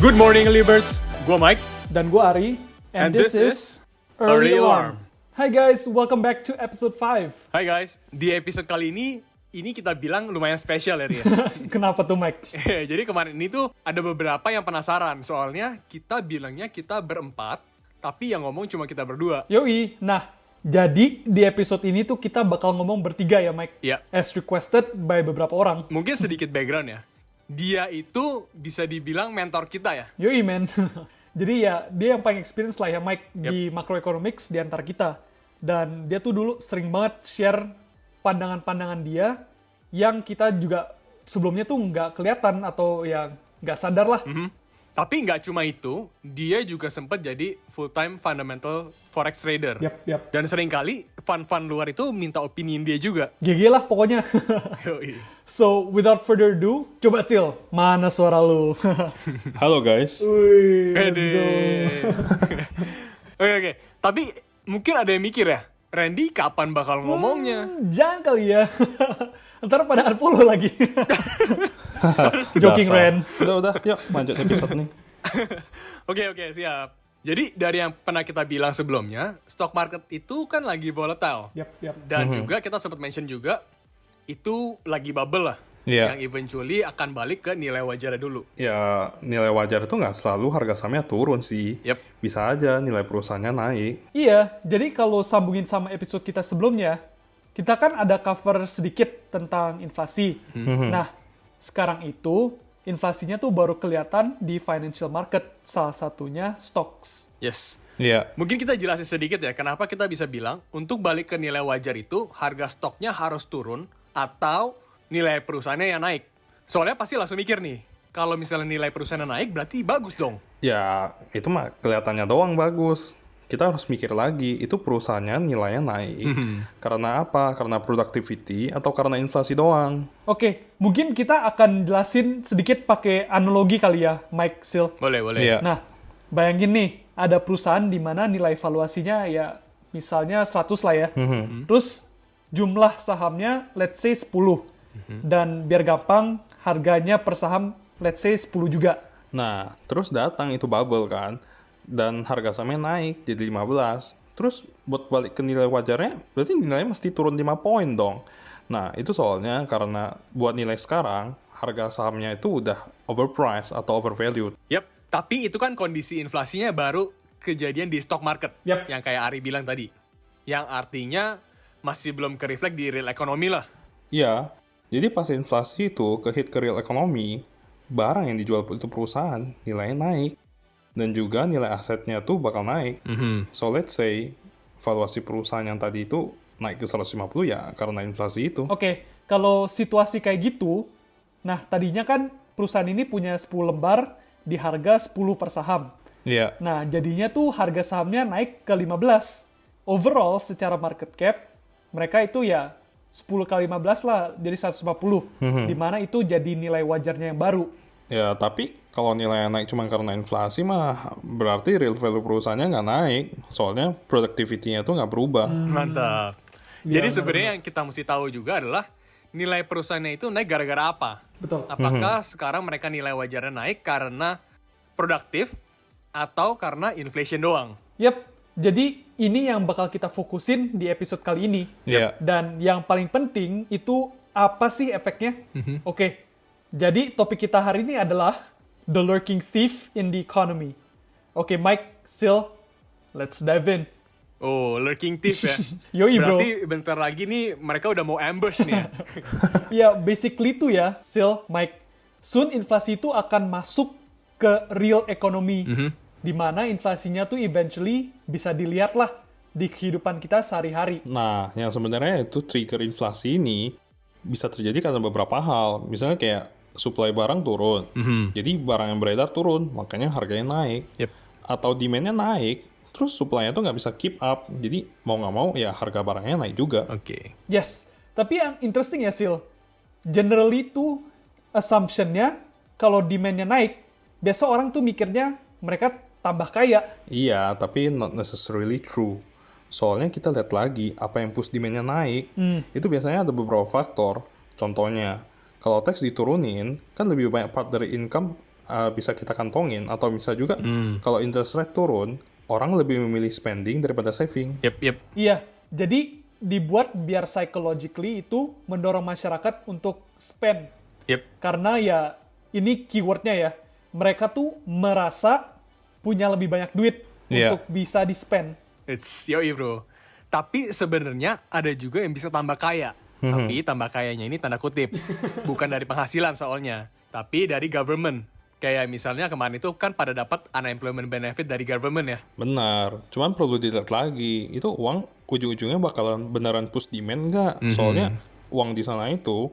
Good morning, Liberts. Gue Mike. Dan gue Ari. And this is Early Alarm. Hi guys, welcome back to episode 5. Hai guys, di episode kali ini kita bilang lumayan spesial ya, Ria. Kenapa tuh Mike? Jadi kemarin ini tuh ada beberapa yang penasaran. Soalnya kita bilangnya kita berempat, tapi yang ngomong cuma kita berdua. Yoi, nah jadi di episode ini tuh kita bakal ngomong bertiga ya Mike. Iya. As requested by beberapa orang. Mungkin sedikit background ya. Dia itu bisa dibilang mentor kita ya. Yoi man. Jadi ya dia yang paling experience lah ya Mike di macroeconomics di antara kita. Dan dia tuh dulu sering banget share pandangan-pandangan dia yang kita juga sebelumnya tuh nggak kelihatan atau ya nggak sadar lah. Tapi nggak cuma itu, dia juga sempat jadi full-time fundamental forex trader. Yap. Dan seringkali fund-fund luar itu minta opinion dia juga. GG lah pokoknya. Yoi. So, without further ado, coba Sil, mana suara lu? Halo guys. Wih, let's Pede. go. Oke. Tapi mungkin ada yang mikir ya, Randy kapan bakal ngomongnya? Jangan kali ya. Ntar pada unfollow lagi. Joking, Dasar. Ren. Udah, yuk lanjut episode nih. Oke, siap. Jadi dari yang pernah kita bilang sebelumnya, stock market itu kan lagi volatile. Yap. Dan juga kita sempat mention juga, itu lagi bubble lah. Iya. Yang eventually akan balik ke nilai wajarnya dulu. Ya nilai wajar itu nggak selalu harga sahamnya turun sih. Yep. Bisa aja nilai perusahaannya naik. Iya, jadi kalau sambungin sama episode kita sebelumnya, kita kan ada cover sedikit tentang inflasi. Nah, sekarang itu inflasinya tuh baru kelihatan di financial market, salah satunya stocks. Yes. Iya. Mungkin kita jelasin sedikit ya, kenapa kita bisa bilang untuk balik ke nilai wajar itu harga stoknya harus turun atau nilai perusahaannya yang naik. Soalnya pasti langsung mikir nih, kalau misalnya nilai perusahaannya naik berarti bagus dong. Ya itu mah kelihatannya doang bagus. Kita harus mikir lagi, itu perusahaannya nilainya naik. Karena apa? Karena productivity atau karena inflasi doang? Oke, mungkin kita akan jelasin sedikit pakai analogi kali ya, Mike, Sil. Boleh. Iya. Nah, bayangin nih, ada perusahaan di mana nilai valuasinya ya misalnya 100 lah ya. Terus jumlah sahamnya let's say 10. Dan biar gampang, harganya per saham let's say 10 juga. Nah, terus datang itu bubble kan, dan harga sahamnya naik jadi 15. Terus buat balik ke nilai wajarnya, berarti nilainya mesti turun 5 poin dong. Nah, itu soalnya karena buat nilai sekarang, harga sahamnya itu udah overpriced atau overvalued. Yap, tapi itu kan kondisi inflasinya baru kejadian di stock market. Yap. Yang kayak Ari bilang tadi. Yang artinya masih belum ke-reflect di real economy lah. Iya, jadi pas inflasi itu ke-hit ke real economy, barang yang dijual itu perusahaan nilainya naik. Dan juga nilai asetnya tuh bakal naik. So let's say, valuasi perusahaan yang tadi itu naik ke 150 ya karena inflasi itu. Oke, kalau situasi kayak gitu, nah tadinya kan perusahaan ini punya 10 lembar di harga 10 per saham. Iya, Nah, jadinya tuh harga sahamnya naik ke 15. Overall, secara market cap, mereka itu ya 10 kali 15 lah, jadi 150. Di mana itu jadi nilai wajarnya yang baru. ya tapi kalau nilainya naik cuma karena inflasi mah berarti real value perusahaannya nggak naik. Soalnya productivity-nya tuh nggak berubah. Mantap. Ya, Jadi sebenarnya yang kita mesti tahu juga adalah nilai perusahaannya itu naik gara-gara apa? Betul. Apakah sekarang mereka nilai wajarnya naik karena produktif atau karena inflation doang? Yap, jadi ini yang bakal kita fokusin di episode kali ini. Iya. Dan yang paling penting itu apa sih efeknya? Oke, jadi topik kita hari ini adalah The Lurking Thief in the Economy. Oke, Mike, Sil, let's dive in. Oh, lurking thief ya? Yoi, bro. Berarti bentar lagi nih mereka udah mau ambush nih ya? Ya, basically tuh ya, Sil, Mike, soon inflasi itu akan masuk ke real economy. Di mana inflasinya tuh eventually bisa dilihat lah di kehidupan kita sehari-hari. Nah, yang sebenarnya itu trigger inflasi ini bisa terjadi karena beberapa hal. Misalnya kayak supply barang turun. Jadi barang yang beredar turun, makanya harganya naik. Yep. Atau demand-nya naik, terus supply-nya tuh nggak bisa keep up. Jadi mau nggak mau ya harga barangnya naik juga. Oke. Yes, tapi yang interesting ya, Sil. Generally tuh assumption-nya kalau demand-nya naik, biasa orang tuh mikirnya mereka tambah kaya. Iya, tapi not necessarily true. Soalnya kita lihat lagi, apa yang push demand-nya naik, itu biasanya ada beberapa faktor. Contohnya, kalau tax diturunin, kan lebih banyak part dari income bisa kita kantongin, atau bisa juga kalau interest rate turun, orang lebih memilih spending daripada saving. Yep. Iya, jadi dibuat biar psychologically itu mendorong masyarakat untuk spend. Yep. Karena ya ini keywordnya ya, mereka tuh merasa punya lebih banyak duit Iya. untuk bisa di-spend. It's yoi bro. Tapi sebenarnya ada juga yang bisa tambah kaya. Tapi tambah kayanya ini tanda kutip. Bukan dari penghasilan soalnya. Tapi dari government. Kayak misalnya kemarin itu kan pada dapat unemployment benefit dari government ya. Benar, cuman perlu dilihat lagi, itu uang ujung-ujungnya bakalan beneran push demand nggak? Soalnya uang di sana itu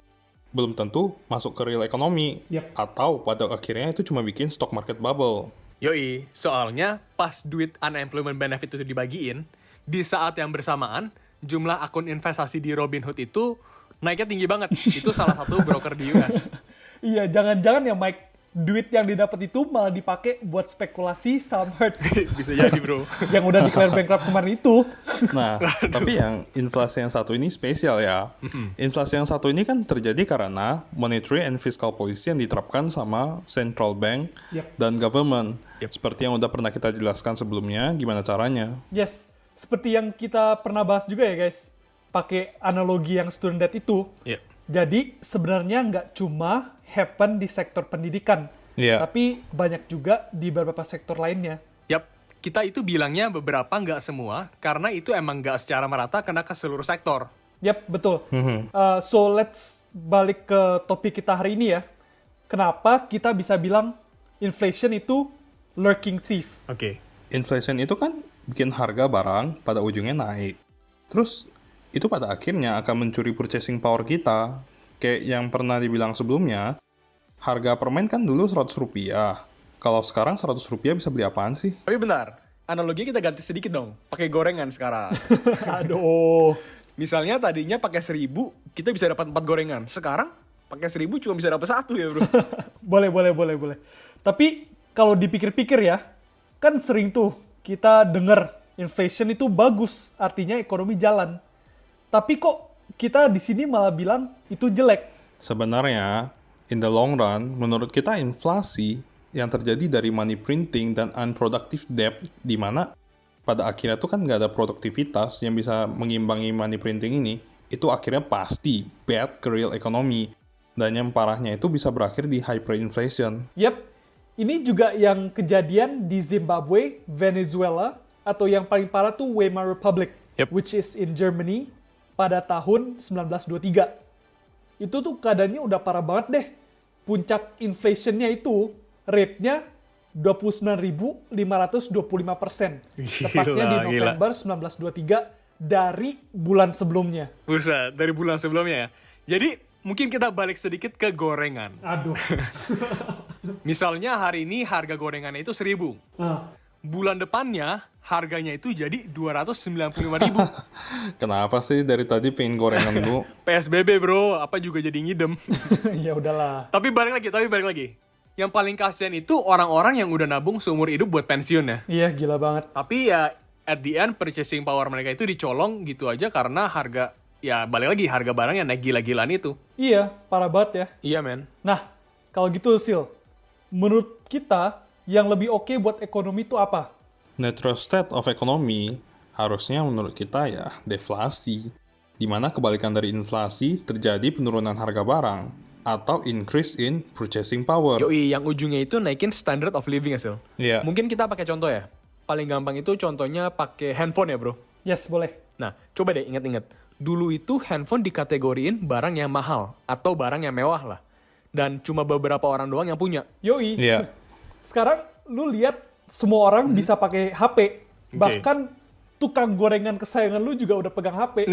belum tentu masuk ke real economy. Yep. Atau pada akhirnya itu cuma bikin stock market bubble. Yoi, soalnya pas duit unemployment benefit itu dibagiin, di saat yang bersamaan, jumlah akun investasi di Robinhood itu naiknya tinggi banget. Itu salah satu broker di US. Iya, jangan-jangan ya Mike, duit yang didapat itu malah dipakai buat spekulasi saham Hertz Bisa jadi bro. yang udah declare bankrupt kemarin itu. Nah, tapi yang inflasi yang satu ini spesial ya. Inflasi yang satu ini kan terjadi karena monetary and fiscal policy yang diterapkan sama central bank Yep. dan government. Yep. Seperti yang udah pernah kita jelaskan sebelumnya, gimana caranya. Yes, seperti yang kita pernah bahas juga ya guys, pakai analogi yang student debt itu. Yep. Jadi sebenarnya nggak cuma happen di sektor pendidikan, Iya. tapi banyak juga di beberapa sektor lainnya. Yap, kita itu bilangnya beberapa nggak semua, karena itu emang nggak secara merata kena ke seluruh sektor. Yap, betul. So let's balik ke topik kita hari ini ya. Kenapa kita bisa bilang inflation itu lurking thief? Oke. Inflation itu kan bikin harga barang pada ujungnya naik. Terus itu pada akhirnya akan mencuri purchasing power kita. Kayak yang pernah dibilang sebelumnya, harga permen kan dulu 100 rupiah. Kalau sekarang 100 rupiah bisa beli apaan sih? Tapi benar, analoginya kita ganti sedikit dong, pakai gorengan sekarang. Aduh. Misalnya tadinya pakai 1.000, kita bisa dapat 4 gorengan. Sekarang pakai 1.000 cuma bisa dapat 1 ya bro. Boleh. Tapi kalau dipikir-pikir ya, kan sering tuh kita denger inflation itu bagus, artinya ekonomi jalan. Tapi kok kita di sini malah bilang itu jelek? Sebenarnya, in the long run, menurut kita inflasi yang terjadi dari money printing dan unproductive debt, di mana pada akhirnya tuh kan nggak ada produktivitas yang bisa mengimbangi money printing ini, itu akhirnya pasti bad ke real economy. Dan yang parahnya itu bisa berakhir di hyperinflation. Yap, ini juga yang kejadian di Zimbabwe, Venezuela, atau yang paling parah tuh Weimar Republic, Yep. which is in Germany, pada tahun 1923. Itu tuh keadaannya udah parah banget deh. Puncak inflationnya itu rate-nya 29.525%. Tepatnya di Gila. November 1923 dari bulan sebelumnya. Buset, dari bulan sebelumnya ya. Jadi mungkin kita balik sedikit ke gorengan. Aduh. Misalnya hari ini harga gorengannya itu 1.000. Nah, Bulan depannya harganya itu jadi 295.000. Kenapa sih dari tadi pengen gorengan dulu? PSBB bro, apa juga jadi ngidem. ya udahlah. Tapi balik lagi. Yang paling kasihan itu orang-orang yang udah nabung seumur hidup buat pensiun ya. Iya, gila banget. Tapi ya at the end purchasing power mereka itu dicolong gitu aja karena harga, ya balik lagi harga barang yang naik gila-gilaan itu. Iya, parah banget ya. Iya men. Nah, kalau gitu Sil, menurut kita yang lebih oke buat ekonomi itu apa? Natural state of economy harusnya menurut kita ya deflasi. Di mana kebalikan dari inflasi terjadi penurunan harga barang atau increase in purchasing power. Yoi, yang ujungnya itu naikin standard of living hasil. Iya. Mungkin kita pakai contoh ya. Paling gampang itu contohnya pakai handphone ya bro. Yes, boleh. Nah, coba deh ingat-ingat. Dulu itu handphone dikategoriin barang yang mahal atau barang yang mewah lah. Dan cuma beberapa orang doang yang punya. Yoi. Iya. Sekarang lu lihat semua orang bisa pakai HP. Bahkan tukang gorengan kesayangan lu juga udah pegang HP.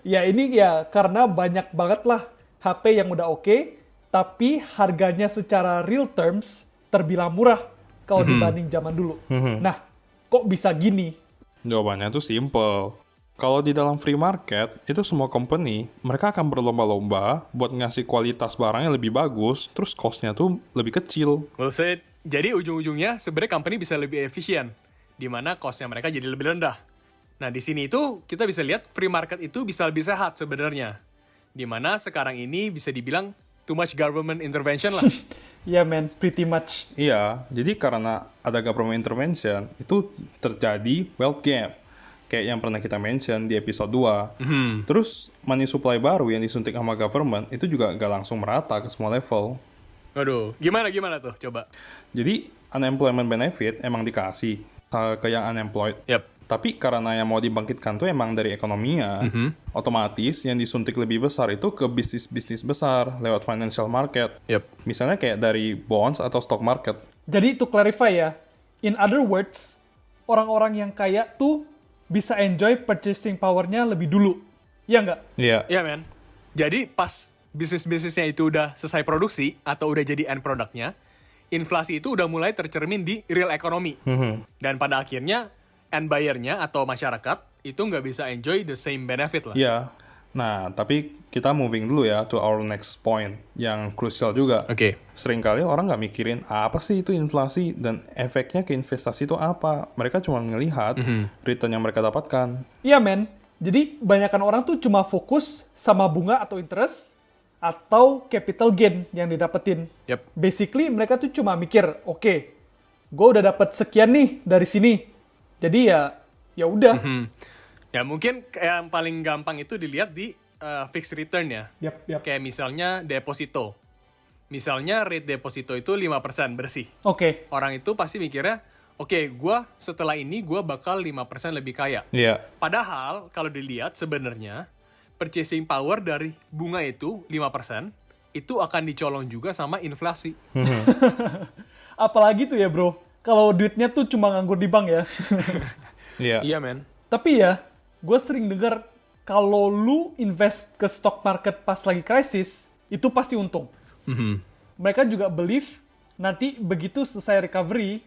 Ya ini ya karena banyak banget lah HP yang udah oke, tapi harganya secara real terms terbilang murah kalau dibanding zaman dulu. Nah, kok bisa gini? Jawabannya tuh simple. Kalau di dalam free market, itu semua company, mereka akan berlomba-lomba buat ngasih kualitas barang yang lebih bagus, terus cost-nya tuh lebih kecil. Well said. Jadi ujung-ujungnya sebenarnya company bisa lebih efisien, di mana cost-nya mereka jadi lebih rendah. Nah di sini itu kita bisa lihat free market itu bisa lebih sehat sebenarnya, di mana sekarang ini bisa dibilang too much government intervention lah. Yeah man, pretty much. Iya, jadi karena ada government intervention, itu terjadi wealth gap. Kayak yang pernah kita mention di episode 2. Terus money supply baru yang disuntik sama government, itu juga gak langsung merata ke semua level. Waduh, gimana tuh? Coba. Jadi unemployment benefit emang dikasih ke yang unemployed. Yap. Tapi karena yang mau dibangkitkan tuh emang dari ekonominya, otomatis yang disuntik lebih besar itu ke bisnis-bisnis besar lewat financial market. Yap. Misalnya kayak dari bonds atau stock market. Jadi to clarify ya, in other words, orang-orang yang kaya tuh bisa enjoy purchasing power-nya lebih dulu. Ya nggak? Iya. Iya, men. Jadi pas bisnis-bisnisnya itu udah selesai produksi atau udah jadi end produknya, inflasi itu udah mulai tercermin di real economy. Dan pada akhirnya end buyer-nya atau masyarakat itu nggak bisa enjoy the same benefit lah. Iya. Nah, tapi kita moving dulu ya to our next point yang krusial juga. Oke. Seringkali orang nggak mikirin apa sih itu inflasi dan efeknya ke investasi itu apa. Mereka cuma ngelihat return yang mereka dapatkan. Iya men. Jadi banyakkan orang tuh cuma fokus sama bunga atau interest atau capital gain yang didapetin. Yep. Basically mereka tuh cuma mikir, oke, gue udah dapet sekian nih dari sini. Jadi ya udah. Ya mungkin yang paling gampang itu dilihat di fixed return ya. Yap. Kayak misalnya deposito. Misalnya rate deposito itu 5% bersih. Oke. Orang itu pasti mikirnya, oke, gua setelah ini gua bakal 5% lebih kaya. Iya. Padahal kalau dilihat sebenarnya purchasing power dari bunga itu 5% itu akan dicolong juga sama inflasi. Apalagi tuh ya bro, kalau duitnya tuh cuma nganggur di bank ya. Iya. Iya, men. Tapi ya, gue sering dengar kalau lu invest ke stock market pas lagi krisis, itu pasti untung. Mereka juga believe nanti begitu selesai recovery,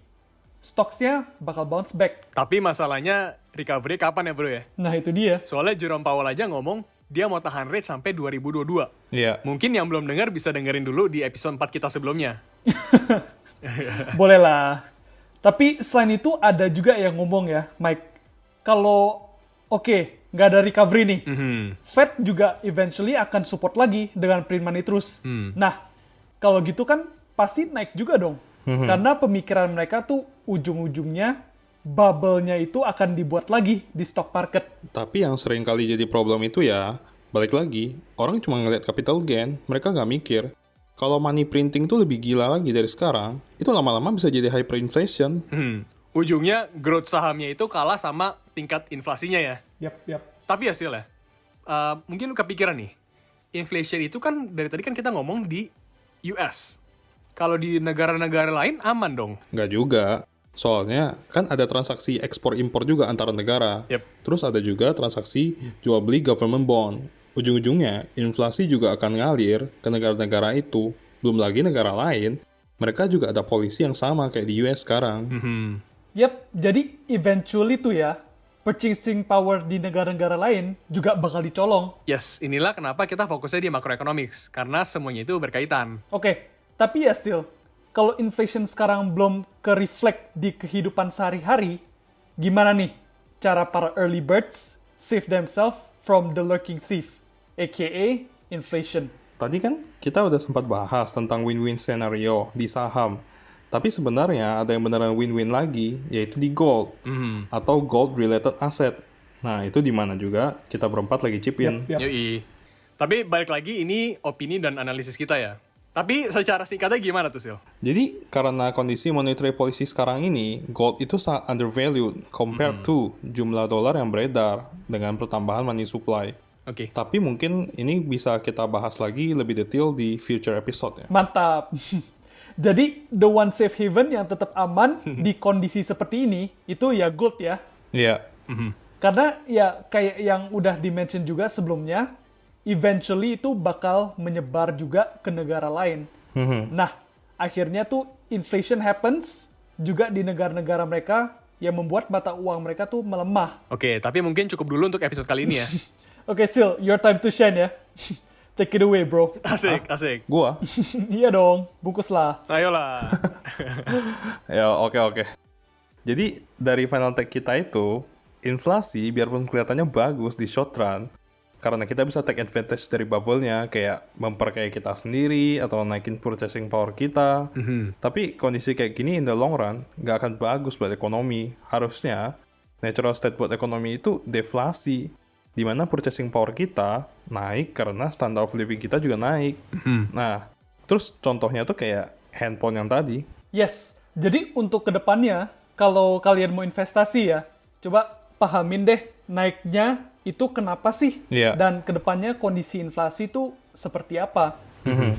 stocks-nya bakal bounce back. Tapi masalahnya recovery kapan ya, bro ya? Nah itu dia. Soalnya Jerome Powell aja ngomong dia mau tahan rate sampai 2022. Iya. Mungkin yang belum dengar bisa dengerin dulu di episode 4 kita sebelumnya. Boleh lah. Tapi selain itu ada juga yang ngomong ya, Mike. Kalau nggak ada recovery nih, Fed juga eventually akan support lagi dengan print money terus. Nah, kalau gitu kan pasti naik juga dong. Karena pemikiran mereka tuh ujung-ujungnya bubble-nya itu akan dibuat lagi di stock market. Tapi yang sering kali jadi problem itu ya, balik lagi, orang cuma ngeliat capital gain, mereka nggak mikir. Kalau money printing tuh lebih gila lagi dari sekarang, itu lama-lama bisa jadi hyperinflation. Ujungnya growth sahamnya itu kalah sama tingkat inflasinya ya. Yap. Tapi hasilnya, mungkin lu kepikiran nih, inflation itu kan dari tadi kan kita ngomong di US. Kalau di negara-negara lain aman dong. Nggak juga. Soalnya kan ada transaksi ekspor-impor juga antara negara. Yep. Terus ada juga transaksi jual-beli government bond. Ujung-ujungnya, inflasi juga akan ngalir ke negara-negara itu. Belum lagi negara lain, mereka juga ada polisi yang sama kayak di US sekarang. Yap, jadi eventually tuh ya, purchasing power di negara-negara lain juga bakal dicolong. Yes, inilah kenapa kita fokusnya di macroeconomics. Karena semuanya itu berkaitan. Oke, tapi ya Sil, kalau inflation sekarang belum ke-reflect di kehidupan sehari-hari, gimana nih cara para early birds save themselves from the lurking thief, aka inflation? Tadi kan kita udah sempat bahas tentang win-win scenario di saham. Tapi sebenarnya ada yang beneran win-win lagi, yaitu di gold. Atau gold-related asset. Nah, itu di mana juga kita berempat lagi chip in. Yap. Yoi. Tapi balik lagi, ini opini dan analisis kita ya. Tapi secara singkatnya gimana tuh, Sil? Jadi, karena kondisi monetary policy sekarang ini, gold itu sangat undervalued compared to jumlah dolar yang beredar dengan pertambahan money supply. Oke. Tapi mungkin ini bisa kita bahas lagi lebih detail di future episode ya. Mantap. Jadi, the one safe haven yang tetap aman di kondisi seperti ini, itu ya gold ya. Iya. Karena ya kayak yang udah di-mention juga sebelumnya, eventually itu bakal menyebar juga ke negara lain. Nah, akhirnya tuh inflation happens juga di negara-negara mereka yang membuat mata uang mereka tuh melemah. Oke, tapi mungkin cukup dulu untuk episode kali ini ya. Oke, Sil, your time to shine ya. Take it away, bro. Asik, asik. Gua? Iya dong, bungkuslah. Ayolah. Ya, oke. Jadi, dari final take kita itu, inflasi biarpun kelihatannya bagus di short run, Karena kita bisa take advantage dari bubble-nya, kayak memperkaya kita sendiri, atau naikin purchasing power kita. Tapi kondisi kayak gini in the long run, nggak akan bagus buat ekonomi. Harusnya, natural state buat ekonomi itu deflasi. Di mana purchasing power kita naik karena standard of living kita juga naik. Nah, terus contohnya tuh kayak handphone yang tadi. Yes, jadi untuk kedepannya, kalau kalian mau investasi ya, coba pahamin deh naiknya itu kenapa sih? Iya. Dan kedepannya kondisi inflasi itu seperti apa?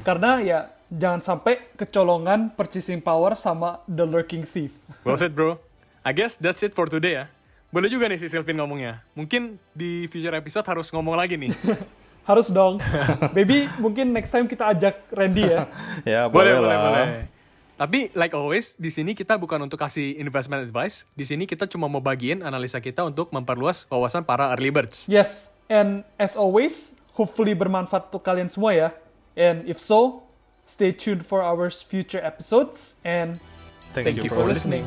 Karena ya jangan sampai kecolongan purchasing power sama the lurking thief. Well said, bro. I guess that's it for today ya. Boleh juga nih si Sylvin ngomongnya. Mungkin di future episode harus ngomong lagi nih. Harus dong. Baby, mungkin next time kita ajak Randy ya. Ya, Boleh. boleh. Tapi like always, di sini kita bukan untuk kasih investment advice. Di sini kita cuma mau bagiin analisa kita untuk memperluas wawasan para early birds. Yes, and as always, hopefully bermanfaat untuk kalian semua ya. And if so, stay tuned for our future episodes and Thank you for listening.